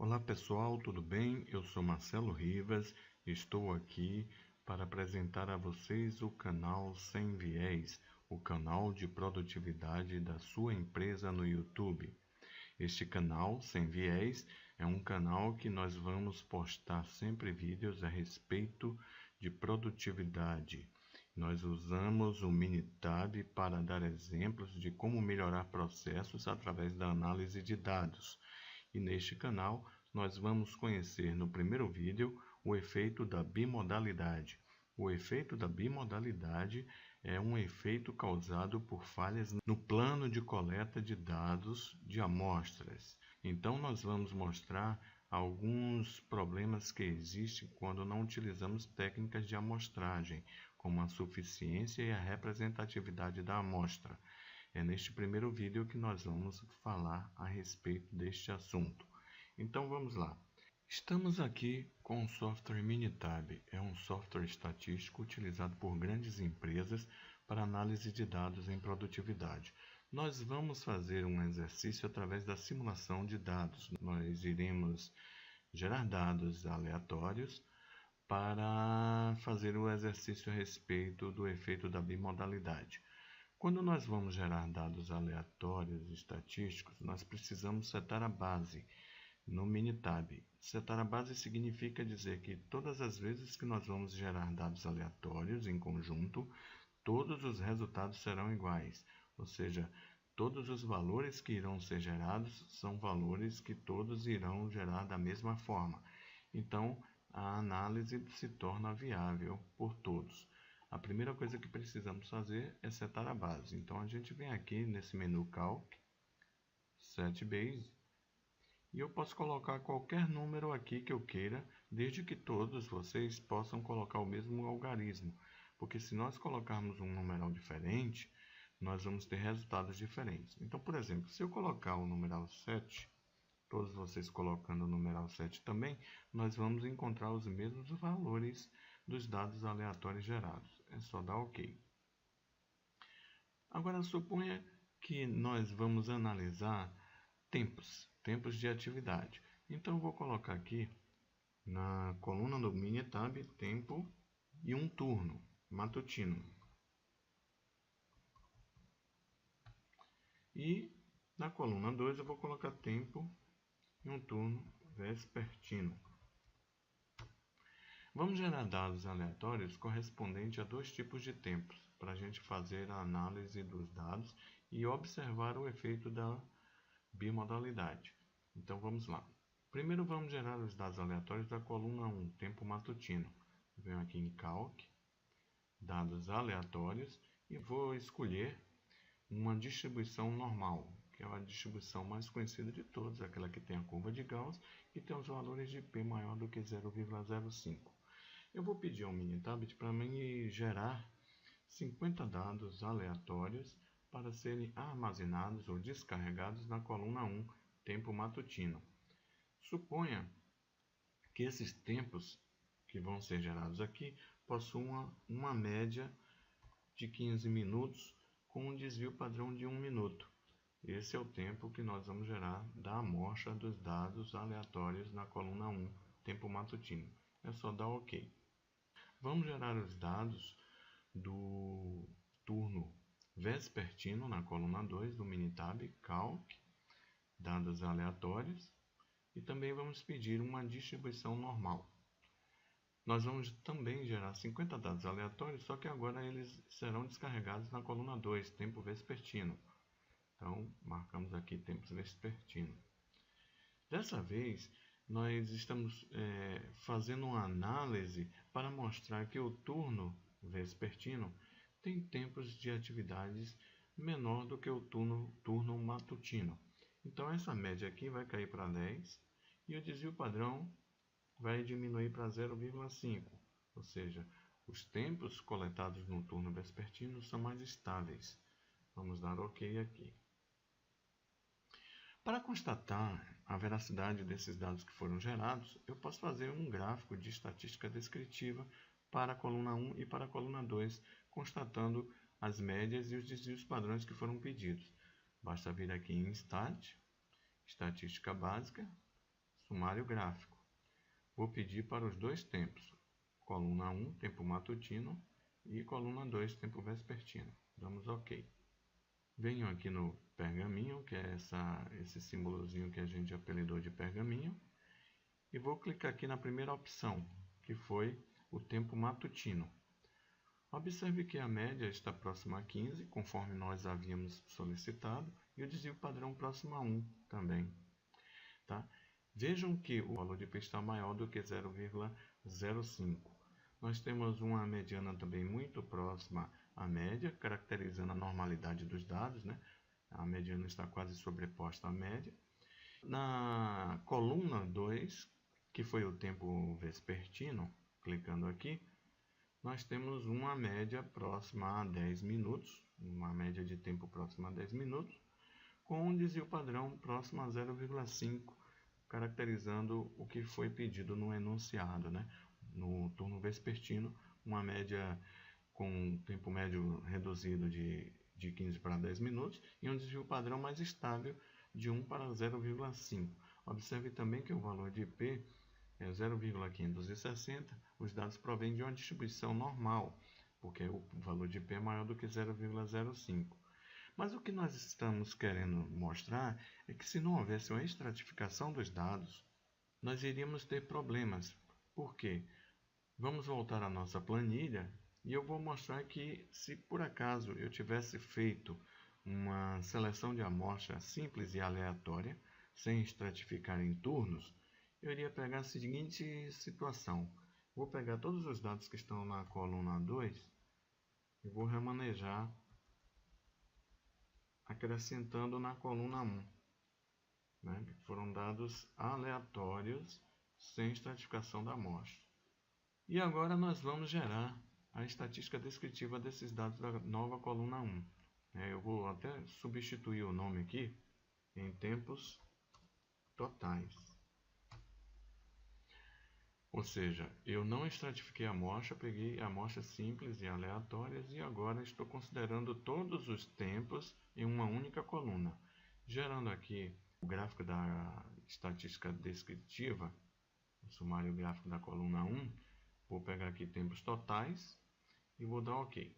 Olá pessoal, tudo bem? Eu sou Marcelo Rivas e estou aqui para apresentar a vocês o canal Sem Viés, o canal de produtividade da sua empresa no YouTube. Este canal Sem Viés é um canal que nós vamos postar sempre vídeos a respeito de produtividade. Nós usamos o Minitab para dar exemplos de como melhorar processos através da análise de dados. E neste canal nós vamos conhecer no primeiro vídeo o efeito da bimodalidade. O efeito da bimodalidade é um efeito causado por falhas no plano de coleta de dados de amostras. Então nós vamos mostrar alguns problemas que existem quando não utilizamos técnicas de amostragem, como a suficiência e a representatividade da amostra. É neste primeiro vídeo que nós vamos falar a respeito deste assunto. Então vamos lá. Estamos aqui com o software Minitab. É um software estatístico utilizado por grandes empresas para análise de dados em produtividade. Nós vamos fazer um exercício através da simulação de dados. Nós iremos gerar dados aleatórios para fazer o exercício a respeito do efeito da bimodalidade. Quando nós vamos gerar dados aleatórios estatísticos, nós precisamos setar a base no Minitab. Setar a base significa dizer que todas as vezes que nós vamos gerar dados aleatórios em conjunto, todos os resultados serão iguais, ou seja, todos os valores que irão ser gerados são valores que todos irão gerar da mesma forma. Então, a análise se torna viável por todos. A primeira coisa que precisamos fazer é setar a base. Então a gente vem aqui nesse menu Calc, Set Base, e eu posso colocar qualquer número aqui que eu queira, desde que todos vocês possam colocar o mesmo algarismo. Porque se nós colocarmos um numeral diferente, nós vamos ter resultados diferentes. Então, por exemplo, se eu colocar o numeral 7, todos vocês colocando o numeral 7 também, nós vamos encontrar os mesmos valores dos dados aleatórios gerados. É só dar OK. Agora suponha que nós vamos analisar tempos de atividade. Então eu vou colocar aqui na coluna do Minitab tempo e um turno matutino. E na coluna 2 eu vou colocar tempo e um turno vespertino. Vamos gerar dados aleatórios correspondentes a dois tipos de tempos, para a gente fazer a análise dos dados e observar o efeito da bimodalidade. Então vamos lá. Primeiro vamos gerar os dados aleatórios da coluna 1, tempo matutino. Venho aqui em Calc, dados aleatórios, e vou escolher uma distribuição normal, que é a distribuição mais conhecida de todas, aquela que tem a curva de Gauss e tem os valores de p maior do que 0,05. Eu vou pedir ao Minitab para me gerar 50 dados aleatórios para serem armazenados ou descarregados na coluna 1, tempo matutino. Suponha que esses tempos que vão ser gerados aqui possuam uma média de 15 minutos com um desvio padrão de 1 minuto. Esse é o tempo que nós vamos gerar da amostra dos dados aleatórios na coluna 1, tempo matutino. É só dar OK. Vamos gerar os dados do turno vespertino na coluna 2 do Minitab, Calc, dados aleatórios, e também vamos pedir uma distribuição normal. Nós vamos também gerar 50 dados aleatórios, só que agora eles serão descarregados na coluna 2, tempo vespertino. Então, marcamos aqui tempo vespertino. Dessa vez, nós estamos fazendo uma análise para mostrar que o turno vespertino tem tempos de atividades menor do que o turno matutino. Então essa média aqui vai cair para 10 e o desvio padrão vai diminuir para 0,5, ou seja, os tempos coletados no turno vespertino são mais estáveis. Vamos dar OK aqui. Para constatar a veracidade desses dados que foram gerados, eu posso fazer um gráfico de estatística descritiva para a coluna 1 e para a coluna 2, constatando as médias e os desvios padrões que foram pedidos. Basta vir aqui em Stat, Estatística Básica, sumário gráfico. Vou pedir para os dois tempos, coluna 1, tempo matutino, e coluna 2, tempo vespertino. Damos OK. Venho aqui no pergaminho, que é esse símbolozinho que a gente apelidou de pergaminho, e vou clicar aqui na primeira opção, que foi o tempo matutino. Observe que a média está próxima a 15, conforme nós havíamos solicitado, e o desvio padrão próximo a 1 também. Tá? Vejam que o valor de P está maior do que 0,05. Nós temos uma mediana também muito próxima à média, caracterizando a normalidade dos dados, né? A mediana está quase sobreposta à média. Na coluna 2, que foi o tempo vespertino, clicando aqui, nós temos uma média próxima a 10 minutos, uma média de tempo próxima a 10 minutos, com um desvio padrão próximo a 0,5, caracterizando o que foi pedido no enunciado, né? No turno vespertino, uma média com tempo médio reduzido de 15 para 10 minutos e um desvio padrão mais estável de 1 para 0,5. Observe também que o valor de P é 0,560, os dados provêm de uma distribuição normal, porque o valor de P é maior do que 0,05. Mas o que nós estamos querendo mostrar é que se não houvesse uma estratificação dos dados, nós iríamos ter problemas. Por quê? Vamos voltar à nossa planilha e eu vou mostrar que se por acaso eu tivesse feito uma seleção de amostra simples e aleatória, sem estratificar em turnos, eu iria pegar a seguinte situação. Vou pegar todos os dados que estão na coluna 2 e vou remanejar acrescentando na coluna 1. Né? Foram dados aleatórios sem estratificação da amostra. E agora nós vamos gerar a estatística descritiva desses dados da nova coluna 1. Eu vou até substituir o nome aqui em tempos totais. Ou seja, eu não estratifiquei a amostra, peguei amostras simples e aleatórias e agora estou considerando todos os tempos em uma única coluna. Gerando aqui o gráfico da estatística descritiva, o sumário gráfico da coluna 1, vou pegar aqui tempos totais e vou dar OK.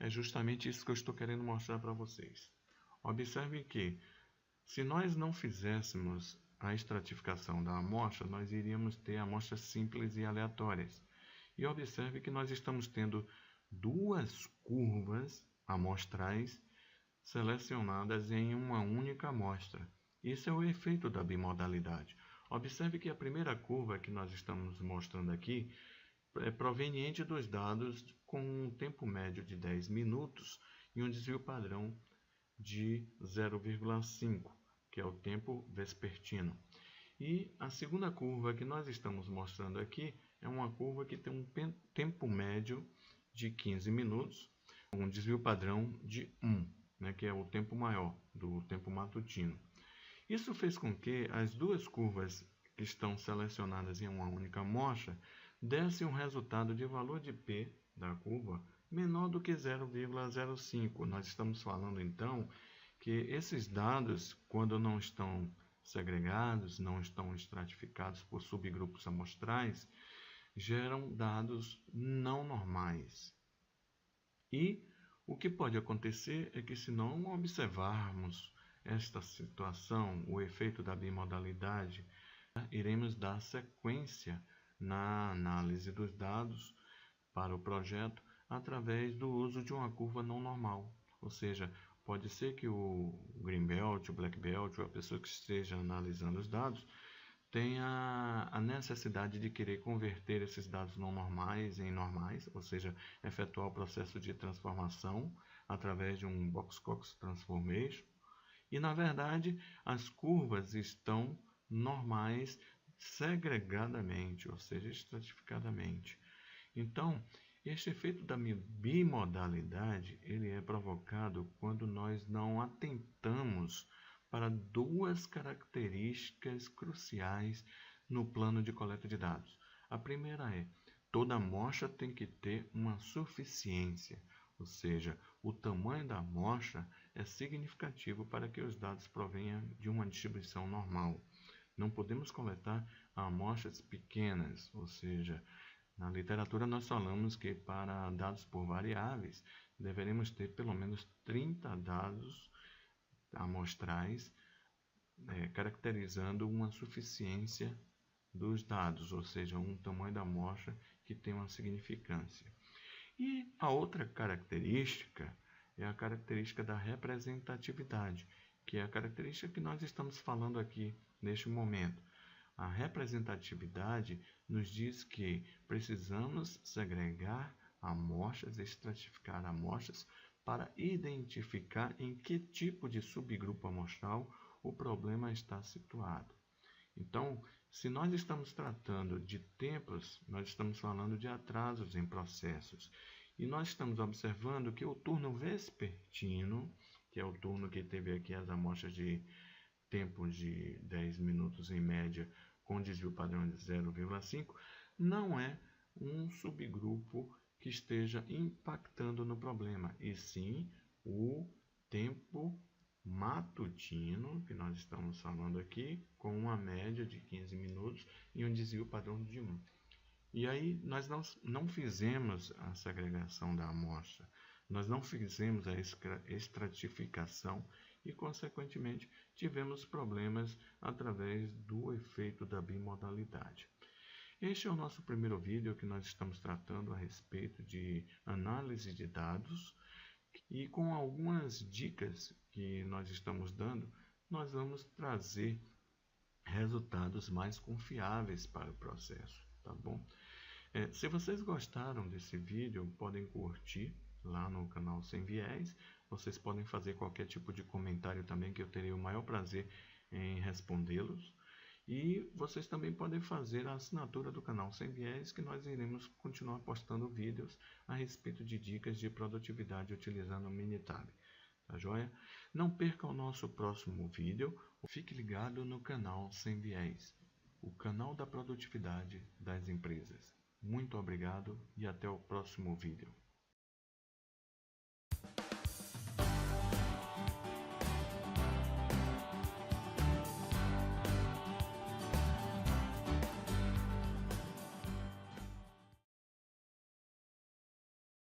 É justamente isso que eu estou querendo mostrar para vocês. Observe que, se nós não fizéssemos a estratificação da amostra, nós iríamos ter amostras simples e aleatórias. E observe que nós estamos tendo duas curvas amostrais selecionadas em uma única amostra. Isso é o efeito da bimodalidade. Observe que a primeira curva que nós estamos mostrando aqui é proveniente dos dados com um tempo médio de 10 minutos e um desvio padrão de 0,5, que é o tempo vespertino. E a segunda curva que nós estamos mostrando aqui é uma curva que tem um tempo médio de 15 minutos, um desvio padrão de 1, né, que é o tempo maior do tempo matutino. Isso fez com que as duas curvas que estão selecionadas em uma única amostra dessem um resultado de valor de P da curva menor do que 0,05. Nós estamos falando então que esses dados, quando não estão segregados, não estão estratificados por subgrupos amostrais, geram dados não normais. E o que pode acontecer é que, se não observarmos esta situação, o efeito da bimodalidade, iremos dar sequência na análise dos dados para o projeto através do uso de uma curva não normal. Ou seja, pode ser que o Green Belt, o Black Belt, ou a pessoa que esteja analisando os dados tenha a necessidade de querer converter esses dados não normais em normais, ou seja, efetuar o processo de transformação através de um Box-Cox Transformation. E, na verdade, as curvas estão normais segregadamente, ou seja, estratificadamente. Então, este efeito da bimodalidade ele é provocado quando nós não atentamos para duas características cruciais no plano de coleta de dados. A primeira é, toda amostra tem que ter uma suficiência, ou seja, o tamanho da amostra é significativo para que os dados provenham de uma distribuição normal. Não podemos coletar amostras pequenas, ou seja, na literatura nós falamos que para dados por variáveis deveremos ter pelo menos 30 dados amostrais, caracterizando uma suficiência dos dados, ou seja, um tamanho da amostra que tem uma significância. E a outra característica é a característica da representatividade, que é a característica que nós estamos falando aqui neste momento. A representatividade nos diz que precisamos segregar amostras, estratificar amostras para identificar em que tipo de subgrupo amostral o problema está situado. Então, se nós estamos tratando de tempos, nós estamos falando de atrasos em processos. E nós estamos observando que o turno vespertino, que é o turno que teve aqui as amostras de tempo de 10 minutos em média com desvio padrão de 0,5, não é um subgrupo que esteja impactando no problema, e sim o tempo matutino, que nós estamos falando aqui, com uma média de 15 minutos e um desvio padrão de 1. E aí nós não fizemos a segregação da amostra, nós não fizemos a estratificação e, consequentemente, tivemos problemas através do efeito da bimodalidade. Este é o nosso primeiro vídeo que nós estamos tratando a respeito de análise de dados, e com algumas dicas que nós estamos dando, nós vamos trazer resultados mais confiáveis para o processo, tá bom? Se vocês gostaram desse vídeo, podem curtir lá no canal Sem Viés. Vocês podem fazer qualquer tipo de comentário também, que eu terei o maior prazer em respondê-los. E vocês também podem fazer a assinatura do canal Sem Viés, que nós iremos continuar postando vídeos a respeito de dicas de produtividade utilizando o Minitab. Tá joia? Não perca o nosso próximo vídeo. Fique ligado no canal Sem Viés, o canal da produtividade das empresas. Muito obrigado e até o próximo vídeo.